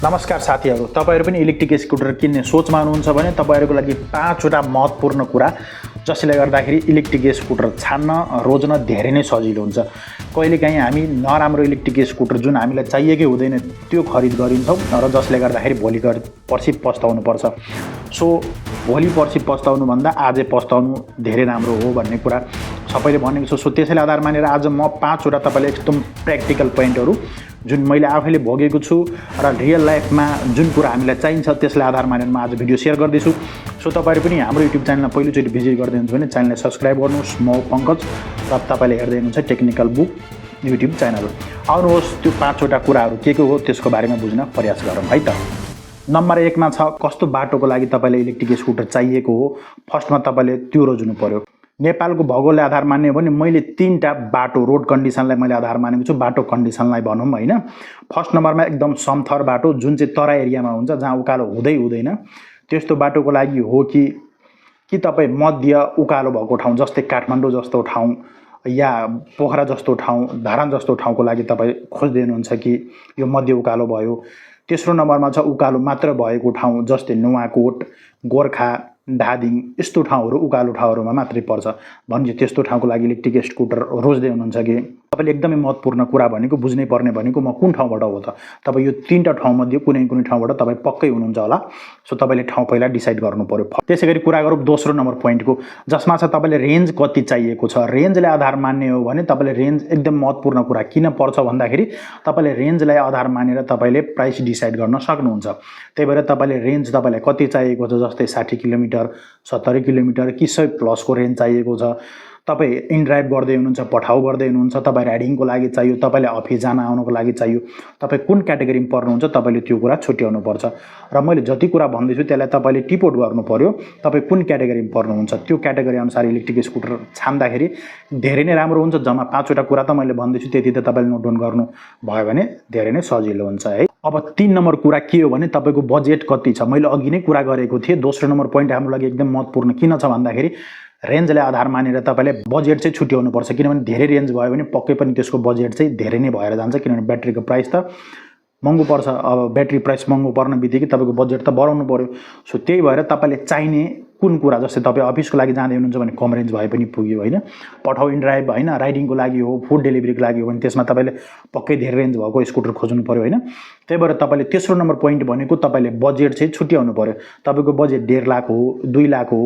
नमस्कार साथीहरु, तपाईहरु पनि इलेक्ट्रिक स्कुटर किन्ने सोचमा हुनुहुन्छ भने तपाईहरुको लागि 5 वटा महत्त्वपूर्ण कुरा जसले गर्दाखेरि इलेक्ट्रिक स्कुटर छान्न रोज्न धेरै नै सजिलो हुन्छ। कहिलेकाहीँ हामी नराम्रो इलेक्ट्रिक स्कुटर जुन हामीलाई चाहिएकै हुँदैन त्यो खरिद गरिन्छौं र जसले गर्दाखेरि भोलि पर्सि पस्ताउनु पर्छ। सो भोलि पर्सि पस्ताउनु भन्दा आजै पस्ताउनु धेरै राम्रो हो भन्ने कुरा सबैले भनेको छ। सो त्यसैले आधार मानेर आज म 5 वटा तपाईलाई एकदम प्र्याक्टिकल पोइन्टहरु जुन मैले आफैले भोगेको छु र रियल लाइफमा जुन कुरा हामीलाई चाहिन्छ त्यसलाई आधार मानेर म आज भिडियो शेयर गर्दैछु। सो तपाईहरु पनि हाम्रो युट्युब च्यानलमा पहिलोचोटि भिजिट गर्दै हुनुहुन्छ भने च्यानललाई सब्स्क्राइब गर्नुस्। म पंकज र तपाईले हेर्दै हुनुहुन्छ टेक्निकल बुक युट्युब च्यानल। आउनुहोस् त्यो 5 वटा कुराहरु के हो त्यसको बारेमा बुझ्न प्रयास गरौँ है त। नम्बर 1 मा छ कस्तो बाटोको लागि तपाईलाई इलेक्ट्रिक स्कुटर चाहिएको हो। फर्स्टमा तपाईले त्यो रोज्नु पर्यो। नेपालको भौगोलले आधार मान्ने हो भने मैले 3टा बाटो रोड कन्डिसनलाई मैले आधार मानेको छु। बाटो कन्डिसनलाई भनौं हैन। फर्स्ट नम्बरमा एकदम समथर बाटो जुन चाहिँ तराई एरियामा हुन्छ जहाँ उकालो हुँदैन त्यस्तो बाटोको लागि हो कि तपाई मध्य उकालो भएको ठाउँ जस्तै काठमाडौँ जस्तो ठाउँ या पोखरा जस्तो ठाउँ धरान जस्तो ठाउँको लागि तपाई खोज्दै हुनुहुन्छ कि यो मध्य उकालो भयो। तेस्रो नम्बरमा छ उकालो मात्र भएको ठाउँ जस्तै नुवाकोट गोरखा धादिङ यस्तो ठाउँहरु उकालो ठाउँहरुमा मात्रै पर्छ भने त्यस्तो ठाउँको लागि इलेक्ट्रिक स्कुटर रोज्दै हुनुहुन्छ कि तपाईले एकदमै महत्त्वपूर्ण कुरा भनेको बुझ्नै पर्ने भनेको म कुन ठाउँबाट हो त। तपाई यो 3टा ठाउँ मध्ये कुनै ठाउँबाट तपाई पक्कै हुनुहुन्छ होला। सो तपाईले ठाउँ पहिला डिसाइड गर्नु पर्यो। त्यसैगरी कुरा गरौँ दोस्रो नम्बर पोइन्टको जसमा छ तपाईले रेन्ज कति चाहिएको छ। रेन्जले आधार मान्ने हो भने तपाईले रेन्ज एकदम महत्त्वपूर्ण कुरा किन पर्छ भन्दाखेरि तपाईले रेन्जलाई आधार मानेर तपाईले प्राइस डिसाइड गर्न सक्नुहुन्छ। त्यही भएर तपाईले रेन्ज तपाईलाई कति चाहिएको छ जस्तै 60 किलोमिटर 70 किलोमिटर कि 100 प्लसको रेन्ज चाहिएको छ। तपाई इन ड्राइभ गर्दै हुनुहुन्छ पठाउ गर्दै हुनुहुन्छ तपाई राइडिङको लागि चाहियो तपाईलाई अफिस जान आउनको लागि चाहियो तपाई कुन क्याटेगोरीमा पर्नुहुन्छ तपाईले त्यो कुरा छुट्याउनु पर्छ। र मैले जति कुरा भन्दै छु त्यसलाई तपाईले टिपोट गर्नु पर्यो। तपाई कुन क्याटेगोरीमा पर्नुहुन्छ त्यो क्याटेगोरी अनुसार इलेक्ट्रिक स्कुटर छान्दाखेरि धेरै नै राम्रो हुन्छ। जम्मा 5 वटा कुरा त मैले भन्दै छु त्यति त तपाईले नोट डाउन गर्नु भयो भने धेरै नै सजिलो हुन्छ है। अब 3 नम्बर कुरा के हो भने तपाईको बजेट कति छ। मैले अघि नै कुरा गरेको थिए दोस्रो नम्बर पोइन्ट हाम्रो लागि एकदम महत्त्वपूर्ण किन छ भन्दाखेरि रेन्जले आधार मानेर तपाईले बजेट चाहिँ छुट्याउनु पर्छ। किनभने धेरै रेन्ज भयो भने पक्कै पनि त्यसको बजेट चाहिँ धेरै नै भएर जान्छ। किनभने ब्याट्रीको प्राइस त महँगो पर्छ। अब ब्याट्री प्राइस महँगो पर्न बित्तिकै तपाईको बजेट त बढाउनु पर्यो। सो त्यही भएर तपाईले चाहिने कुन कुरा जस्तै तपाई अफिसको लागि जाँदै हुनुहुन्छ भने कम रेन्ज भए पनि पुग्यो हैन। पठाउ इन ड्राइभ हैन राइडिङको लागि हो फुड डेलिभरीको लागि हो भने त्यसमा तपाईले पक्कै धेरै रेन्ज भएको स्कुटर खोज्नु पर्यो हैन। त्यही भएर तपाईले तेस्रो नम्बर पोइन्ट भनेको तपाईले बजेट चाहिँ छुट्याउनु पर्यो। तपाईको बजेट 1.5 लाख हो 2 लाख हो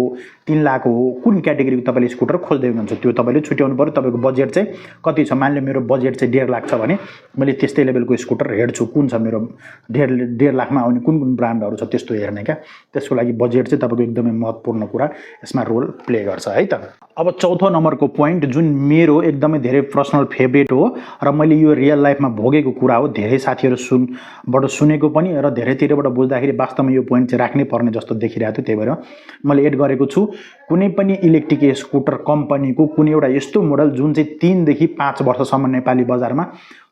3 लाख हो कुन क्याटेगोरीको तपाईले स्कुटर खोज्दै हुनुहुन्छ त्यो तपाईले छुट्याउनु पर्यो। तपाईको बजेट चाहिँ कति छ। मान्ले मेरो बजेट चाहिँ 1.5 लाख छ भने मैले त्यस्तै लेभलको स्कुटर हेर्छु कुन छ मेरो 1.5 लाखमा आउने कुन ब्रान्डहरु छ त्यस्तो हेर्ने क्या। त्यसको लागि बजेट चाहिँ तपाईको एकदमै महत्त्वपूर्ण कुरा यसमा रोल प्ले गर्छ है त। अब चौथो नम्बरको पोइन्ट जुन मेरो एकदमै धेरै पर्सनल फेभरेट हो र मैले यो रियल लाइफमा भोगेको कुरा हो। धेरै साथीहरु सुनेको पनि र धेरैतिरबाट बुझ्दाखेरि वास्तवमा यो पोइन्ट चाहिँ राख्नै पर्ने जस्तो देखिरहेको थियो। त्यही भएर मैले एड गरेको छु। कुनै पनि इलेक्ट्रिक स्कुटर कम्पनीको कुनै एउटा यस्तो मोडल जुन चाहिँ 3 देखि 5 वर्षसम्म नेपाली बजारमा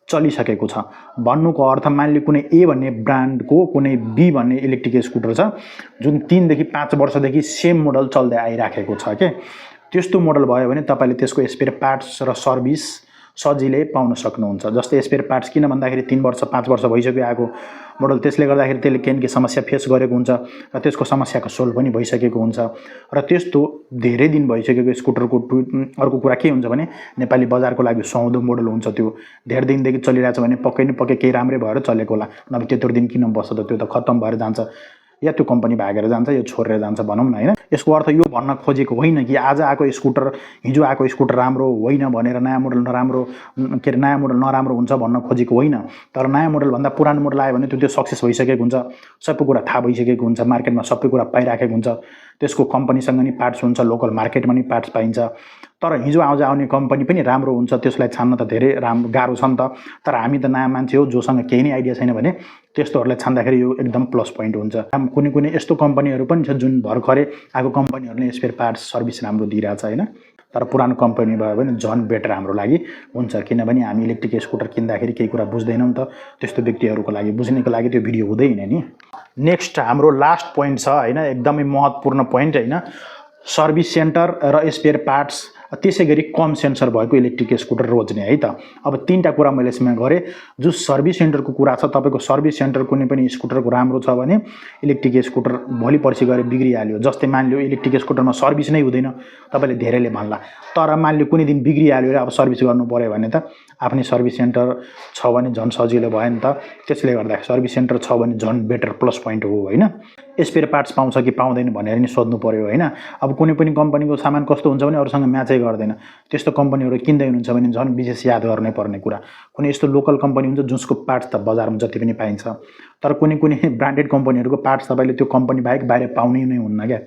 चलिसकेको छ। भन्नुको अर्थ मान्ले कुनै ए भन्ने ब्रान्डको कुनै बी भन्ने इलेक्ट्रिक स्कुटर छ जुन 3 देखि 5 वर्षदेखि सेम मोडल चल्दै आइराखेको छ के। त्यस्तो मोडल भयो भने तपाईले त्यसको स्पेयर पार्ट्स र सर्भिस सजिलै पाउन सक्नुहुन्छ। जस्तै स्पेयर पार्ट्स किन भन्दाखेरि 3 वर्ष 5 वर्ष भइसक्यो आएको मोडल त्यसले गर्दाखेरि त्यसले केही समस्या फेस गरेको हुन्छ र त्यसको समस्याको सोल्भ पनि भइसकेको हुन्छ। र त्यस्तो धेरै दिन भइसकेको स्कुटरको अर्को कुरा के हुन्छ भने नेपाली बजारको लागि सुहाउँदो मोडल हुन्छ। त्यो धेरै दिनदेखि चलिरहेछ भने पक्कै न पक्कै केही राम्रै भएर चलेको होला। नभए त्यत्रो दिन किन बस्छ त त्यो त खत्तम भएर जान्छ या त्यो कम्पनी भागेर जान्छ यो छोडेर जान्छ भनौं न हैन। यसको अर्थ यो भन्न खोजेको होइन कि आज आएको स्कुटर हिजो आएको स्कुटर राम्रो होइन भनेर नयाँ मोडल नयाँ मोडल नराम्रो हुन्छ भन्न खोजेको होइन। तर नयाँ मोडल भन्दा पुरानो मोडल आयो भने त्यो सक्सेस भइसकेको हुन्छ सबै कुरा थाहा भइसकेको हुन्छ मार्केटमा सबै कुरा पाइराखेको हुन्छ। त्यसको कम्पनीसँग नि पार्ट्स हुन्छ लोकल मार्केटमा नि पार्ट्स पाइन्छ। तर हिजो आज आउने कम्पनी पनि राम्रो हुन्छ त्यसलाई छान्न त धेरै गाह्रो छ नि त। तर हामी त नयाँ मान्छे हो जोसँग केही नै आइडिया छैन भने त्यस्तोहरुलाई छान्दाखेरि यो एकदम प्लस पोइन्ट हुन्छ। कुनै यस्तो कम्पनीहरु पनि छ जुन भर्खरै आएको कम्पनीहरुले स्पेयर पार्ट्स सर्भिस राम्रो दिइराछ हैन। तर पुरानो कम्पनी भयो भने झन् बेटर हाम्रो लागि हुन्छ। किनभने हामी इलेक्ट्रिक स्कुटर किन्दाखेरि केही कुरा बुझ्दैनौं त त्यस्तो व्यक्तिहरुको लागि बुझ्नेको लागि त्यो भिडियो हुँदैन नि। नेक्स्ट हाम्रो लास्ट पोइन्ट छ हैन एकदमै महत्त्वपूर्ण पोइन्ट हैन। सर्भिस सेन्टर र स्पेयर पार्ट्स त्यसै गरी कम सेन्सर भएको इलेक्ट्रिक स्कुटर रोज्ने है त। अब 3टा कुरा मैले यसमा गरेँ। जो सर्भिस सेन्टरको कुरा छ, तपाईँको सर्भिस सेन्टर कुनै पनि स्कुटरको राम्रो छ भने इलेक्ट्रिक स्कुटर भोलि पर्सि गएर बिग्रिहाल्यो, जस्तै मानिलियो इलेक्ट्रिक स्कुटरमा सर्भिस नै हुँदैन, तपाईँले धेरैले भन्ला। तर मानिलियो कुनै दिन बिग्रिहाल्यो र अब सर्भिस गर्नु पऱ्यो भने त आफ्नै सर्भिस सेन्टर छ भने झन् सजिलो भयो नि त। त्यसले गर्दा सर्भिस सेन्टर छ भने झन् बेटर प्लस पोइन्ट हो होइन। स्पेयर पार्ट्स पाउँछ कि पाउँदैन भनेर नि सोध्नु पऱ्यो होइन। अब कुनै पनि कम्पनीको सामान कस्तो हुन्छ भने अरूसँग म्याचै गर्दैन, त्यस्तो कम्पनीहरू किन्दै हुनुहुन्छ भने झन् विशेष याद गर्नै पर्ने कुरा। कुनै यस्तो लोकल कम्पनी हुन्छ जसको पार्ट्स त बजारमा जति पनि पाइन्छ, तर कुनै ब्रान्डेड कम्पनीहरूको पार्ट्स तपाईँले त्यो कम्पनी बाहेक बाहिर पाउनै नै हुन्न क्या।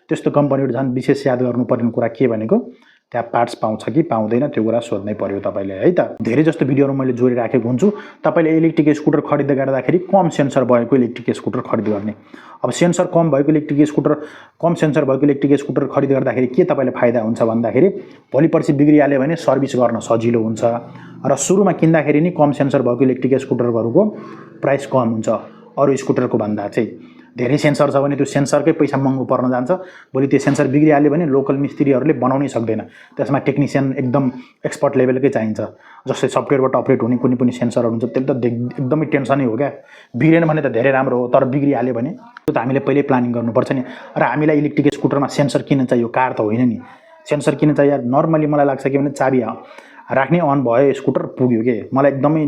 त्यस्तो कम्पनीहरू झन् विशेष याद गर्नुपर्ने कुरा के भनेको त्यहाँ पार्ट्स पाउँछ कि पाउँदैन त्यो कुरा सोध्नै पर्यो तपाईँले है त। धेरै जस्तो भिडियोहरू मैले जोडिराखेको हुन्छु। तपाईँले इलेक्ट्रिक स्कुटर खरिद गर्दाखेरि कम सेन्सर भएको इलेक्ट्रिक स्कुटर खरिद गर्ने। अब सेन्सर कम भएको कम सेन्सर भएको इलेक्ट्रिक स्कुटर खरिद गर्दाखेरि के तपाईँले फाइदा हुन्छ भन्दाखेरि भोलि पर्सि बिग्रिहाल्यो भने सर्भिस गर्न सजिलो हुन्छ र सुरुमा किन्दाखेरि नि कम सेन्सर भएको इलेक्ट्रिक स्कुटरहरूको प्राइस कम हुन्छ अरू स्कुटरको भन्दा चाहिँ। धेरै सेन्सर छ भने त्यो सेन्सरकै पैसा महँगो पर्न जान्छ। भोलि त्यो सेन्सर बिग्रिहाल्यो भने लोकल मिस्त्रीहरूले बनाउनै सक्दैन, त्यसमा टेक्निसियन एकदम एक्सपर्ट लेभलकै चाहिन्छ। जस्तै सफ्टवेयरबाट अपरेट हुने कुनै पनि सेन्सरहरू हुन्छ त्यो त एकदमै टेन्सनै हो क्या। बिग्रेन भने त धेरै राम्रो हो, तर बिग्रिहाल्यो भने त्यो त हामीले पहिल्यै प्लानिङ गर्नुपर्छ नि। र हामीलाई इलेक्ट्रिक स्कुटरमा सेन्सर किन चाहियो, कार त होइन नि। सेन्सर किन चाहियो नर्मली मलाई लाग्छ कि भने चाबी राख्ने अन भयो स्कुटर पुग्यो के। मलाई एकदमै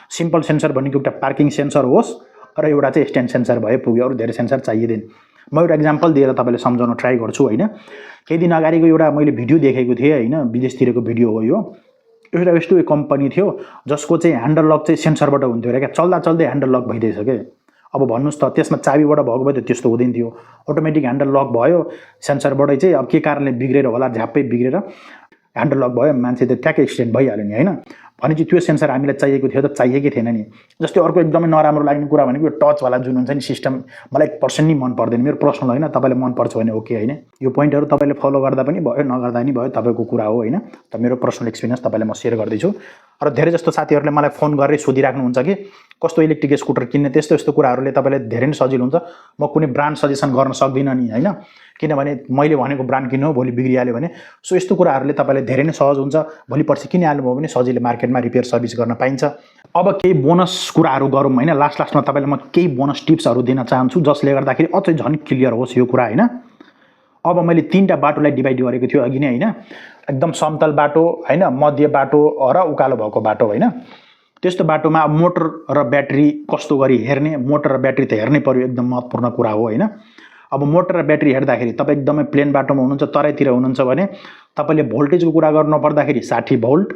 सिम्पल सेन्सर भनेको एउटा पार्किङ सेन्सर होस् र एउटा चाहिँ स्ट्यान्ड सेन्सर भए पुग्यो, अरू धेरै सेन्सर चाहिँदैन। म एउटा इक्जाम्पल दिएर तपाईँले सम्झाउन ट्राई गर्छु होइन। केही दिन अगाडिको एउटा मैले भिडियो देखेको थिएँ होइन, विदेशतिरको भिडियो हो यो। एउटा यस्तो कम्पनी थियो जसको चाहिँ ह्यान्डल लक चाहिँ सेन्सरबाट हुन्थ्यो अरे क्या। चल्दा चल्दै ह्यान्डल लक भइदिएछ क्या। अब भन्नुहोस् त त्यसमा चाबीबाट भएको भए त त्यस्तो हुँदैन थियो, अटोमेटिक ह्यान्डल लक भयो सेन्सरबाटै चाहिँ। अब के कारणले बिग्रेर होला, झ्याप्पै बिग्रेर ह्यान्डल लक भयो, मान्छे त ट्याक्कै एक्सिडेन्ट भइहाल्यो नि होइन। भनेपछि त्यो सेन्सर हामीलाई चाहिएको थियो त चाहिएकै थिएन नि। जस्तै अर्को एकदमै नराम्रो लाग्ने कुरा भनेको यो टचवाला जुन हुन्छ नि सिस्टम, मलाई 1% नि मन पर्दैन। मेरो पर्सनल होइन, तपाईँलाई मन पर्छ भने ओके होइन। यो पोइन्टहरू तपाईँले फलो गर्दा पनि भयो, नगर्दा नि भयो, तपाईँको कुरा हो होइन। त मेरो पर्सनल एक्सपिरियन्स तपाईँलाई म सेयर गर्दैछु। र धेरै जस्तो साथीहरूले मलाई फोन गरेर सोधिराख्नुहुन्छ कि कस्तो इलेक्ट्रिक स्कुटर किन्ने, त्यस्तो यस्तो कुराहरूले तपाईँले धेरै नै सजिलो हुन्छ। म कुनै ब्रान्ड सजेसन गर्न सक्दिनँ नि होइन, किनभने मैले भनेको ब्रान्ड किन्नु हो भोलि बिग्रिहाल्यो भने। सो यस्तो कुराहरूले तपाईँलाई धेरै नै सहज हुन्छ। भोलि पर्सि किनिहाल्नुभयो भने सजिलो मार्केटमा रिपेयर सर्भिस गर्न पाइन्छ। अब केही बोनस कुराहरू गरौँ होइन। लास्टमा तपाईँलाई म केही बोनस टिप्सहरू दिन चाहन्छु जसले गर्दाखेरि अझै झन् क्लियर होस् यो कुरा होइन। अब मैले 3टा बाटोलाई डिभाइड गरेको थियो अघि नै होइन। एकदम समतल बाटो होइन, मध्य बाटो र उकालो भएको बाटो होइन। त्यस्तो बाटोमा मोटर र ब्याट्री कस्तो गरी हेर्ने, मोटर र ब्याट्री त हेर्नै पर्यो, एकदम महत्त्वपूर्ण कुरा हो होइन। अब मोटर र ब्याट्री हेर्दाखेरि तपाईँ एकदमै प्लेन बाटोमा हुनुहुन्छ, तराईतिर हुनुहुन्छ भने तपाईँले भोल्टेजको कुरा गर्नु पर्दाखेरि 60 भोल्ट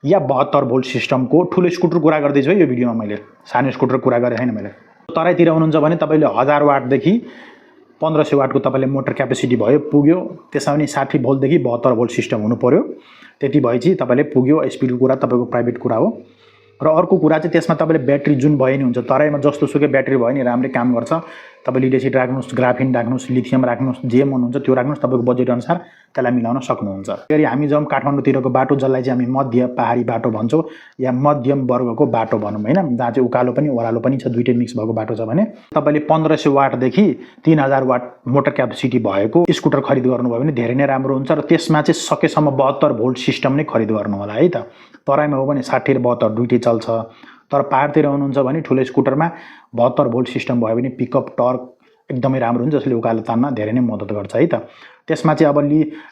या 72 भोल्ट सिस्टमको ठुलो स्कुटर कुरा गर्दैछु है यो भिडियोमा, मैले सानो स्कुटर कुरा गरेँ छैन मैले। तराईतिर हुनुहुन्छ भने तपाईँले 1000 वाटदेखि 1500 वाटको तपाईँले मोटर क्यापेसिटी भयो पुग्यो। त्यसमा पनि 60 भोल्टदेखि 72 भोल्ट सिस्टम हुनु पऱ्यो। त्यति भएपछि तपाईँले पुग्यो। स्पिडको कुरा तपाईँको प्राइभेट कुरा हो। र अर्को कुरा चाहिँ त्यसमा तपाईँले ब्याट्री जुन भयो नि हुन्छ, तराईमा जस्तो सुकै ब्याट्री भयो नि राम्रै काम गर्छ। तपाईँ लिड एसिड राख्नुहोस्, ग्राफिन राख्नुहोस्, लिथियम राख्नुहोस्, जे मन हुन्छ त्यो राख्नुहोस्, तपाईँको बजेट अनुसार त्यसलाई मिलाउन सक्नुहुन्छ। फेरि हामी जाउँ काठमाडौँतिरको बाटो जसलाई चाहिँ हामी मध्य पहाडी बाटो भन्छौँ या मध्यम वर्गको बाटो भनौँ होइन, जहाँ चाहिँ उकालो पनि ओह्रालो पनि छ, दुइटै मिक्स भएको बाटो छ भने तपाईँले 1500 वाटदेखि 3000 वाट मोटर क्यापेसिटी भएको स्कुटर खरिद गर्नुभयो भने धेरै नै राम्रो हुन्छ। र त्यसमा चाहिँ सकेसम्म 72 भोल्ट सिस्टम नै खरिद गर्नु होला है त। तराईमा हो भने 60 र 72 दुइटै चल्छ। तर पहाडतिर हुनुहुन्छ भने ठुलो स्कुटरमा 72 भोल्ट सिस्टम भयो भने पिकअप टर्क एकदमै राम्रो हुन्छ, जसले उकालो तान्न धेरै नै मद्दत गर्छ है त। त्यसमा चाहिँ अब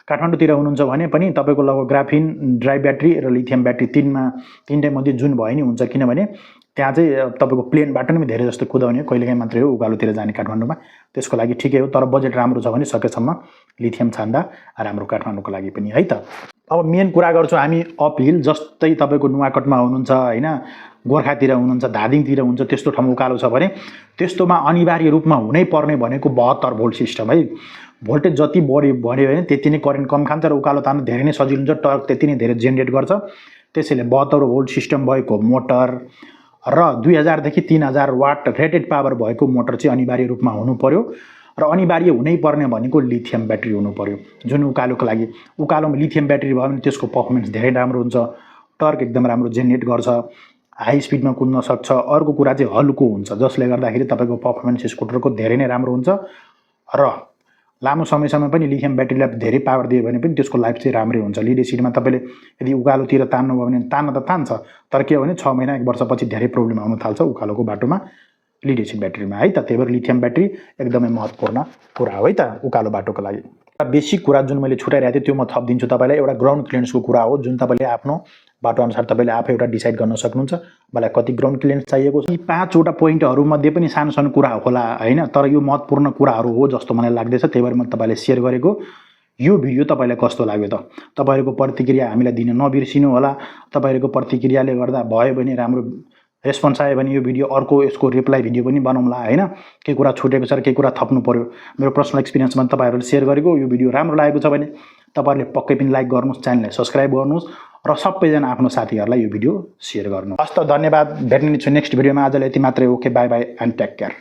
काठमाडौँतिर हुनुहुन्छ भने पनि तपाईँको लगभग ग्राफिन, ड्राई ब्याट्री र लिथियम ब्याट्री तिनटै मध्ये जुन भयो नि हुन्छ। किनभने त्यहाँ चाहिँ तपाईँको प्लेन बाटो नै धेरै जस्तो कुदाउने कहिलेकाहीँ मात्रै हो उकालोतिर जाने काठमाडौँमा, त्यसको लागि ठिकै हो। तर बजेट राम्रो छ भने सकेसम्म लिथियम छान्दा राम्रो काठमाडौँको लागि पनि है त। अब मेन कुरा गर्छौँ हामी अपहिल, जस्तै तपाईँको नुवाकोटमा हुनुहुन्छ होइन, गोर्खातिर हुनुहुन्छ, धादिङतिर हुन्छ, त्यस्तो ठाउँ उकालो छ भने त्यस्तोमा अनिवार्य रूपमा हुनै पर्ने भनेको 72 भोल्ट सिस्टम है। भोल्टेज जति बढ्यो भने त्यति नै करेन्ट कम खान्छ र उकालो तान्नु धेरै नै सजिलो हुन्छ, टर्क त्यति नै धेरै जेनेरेट गर्छ। त्यसैले 72 भोल्ट सिस्टम भएको मोटर र 2000 देखि 3000 वाट रेटेड पावर भएको मोटर चाहिँ अनिवार्य रूपमा हुनु पर्यो। र अनिवार्य हुनै पर्ने भनेको लिथियम ब्याट्री हुनु पर्यो जुन उकालोको लागि। उकालोमा लिथियम ब्याट्री भयो भने त्यसको पर्फर्मेन्स धेरै राम्रो हुन्छ, टर्क एकदम राम्रो जेनेरेट गर्छ, हाई स्पिडमा कुद्न सक्छ। अर्को कुरा चाहिँ हल्को हुन्छ, जसले गर्दाखेरि तपाईँको पर्फर्मेन्स स्कुटरको धेरै नै राम्रो हुन्छ। र लामो समयसम्म पनि लिथियम ब्याट्रीलाई धेरै पावर दियो भने पनि त्यसको लाइफ चाहिँ राम्रै हुन्छ। लिड एसिडमा तपाईँले यदि उकालोतिर तान्नुभयो भने तान्न त तान्छ, तर के हो भने 6 महिना 1 वर्षपछि धेरै प्रब्लम आउन थाल्छ उकालोको बाटोमा लिड एसिड ब्याट्रीमा है त। त्यही भएर लिथियम ब्याट्री एकदमै महत्त्वपूर्ण कुरा हो है त उकालो बाटोको लागि। बेसिक कुरा जुन मैले छुटाइरहेको थिएँ त्यो म थपिदिन्छु तपाईँलाई। एउटा ग्राउन्ड क्लियरेन्सको कुरा हो जुन तपाईँले आफ्नो बाटो अनुसार तपाईँले आफै एउटा डिसाइड गर्न सक्नुहुन्छ मलाई कति ग्राउन्ड क्लियरेन्स चाहिएको छ। यी 5वटा पोइन्टहरूमध्ये पनि सानो सानो कुरा होला होइन, तर यो महत्त्वपूर्ण कुराहरू हो जस्तो मलाई लाग्दैछ। त्यही भएर म तपाईँलाई सेयर गरेको। यो भिडियो तपाईँलाई कस्तो लाग्यो त? तपाईँहरूको प्रतिक्रिया हामीलाई दिन नबिर्सिनु होला। तपाईँहरूको प्रतिक्रियाले गर्दा भयो भने राम्रो रेस्पोन्स आयो भने यो भिडियो अर्को यसको रिप्लाई भिडियो पनि बनाउँला होइन। के कुरा छुटेको छ र के कुरा थप्नु पर्यो मेरो पर्सनल एक्सपिरियन्समा तपाईँहरूले सेयर गरेको। यो भिडियो राम्रो लागेको छ भने तपाईँहरूले पक्कै पनि लाइक गर्नुहोस्, च्यानललाई सब्सक्राइब गर्नुहोस् र सबैजना आफ्नो साथीहरूलाई यो भिडियो सेयर गर्नुहोस्। हस् त, धन्यवाद। भेट्ने छु नेक्स्ट भिडियोमा। आजलाई यति मात्रै। Okay, bye bye and take care.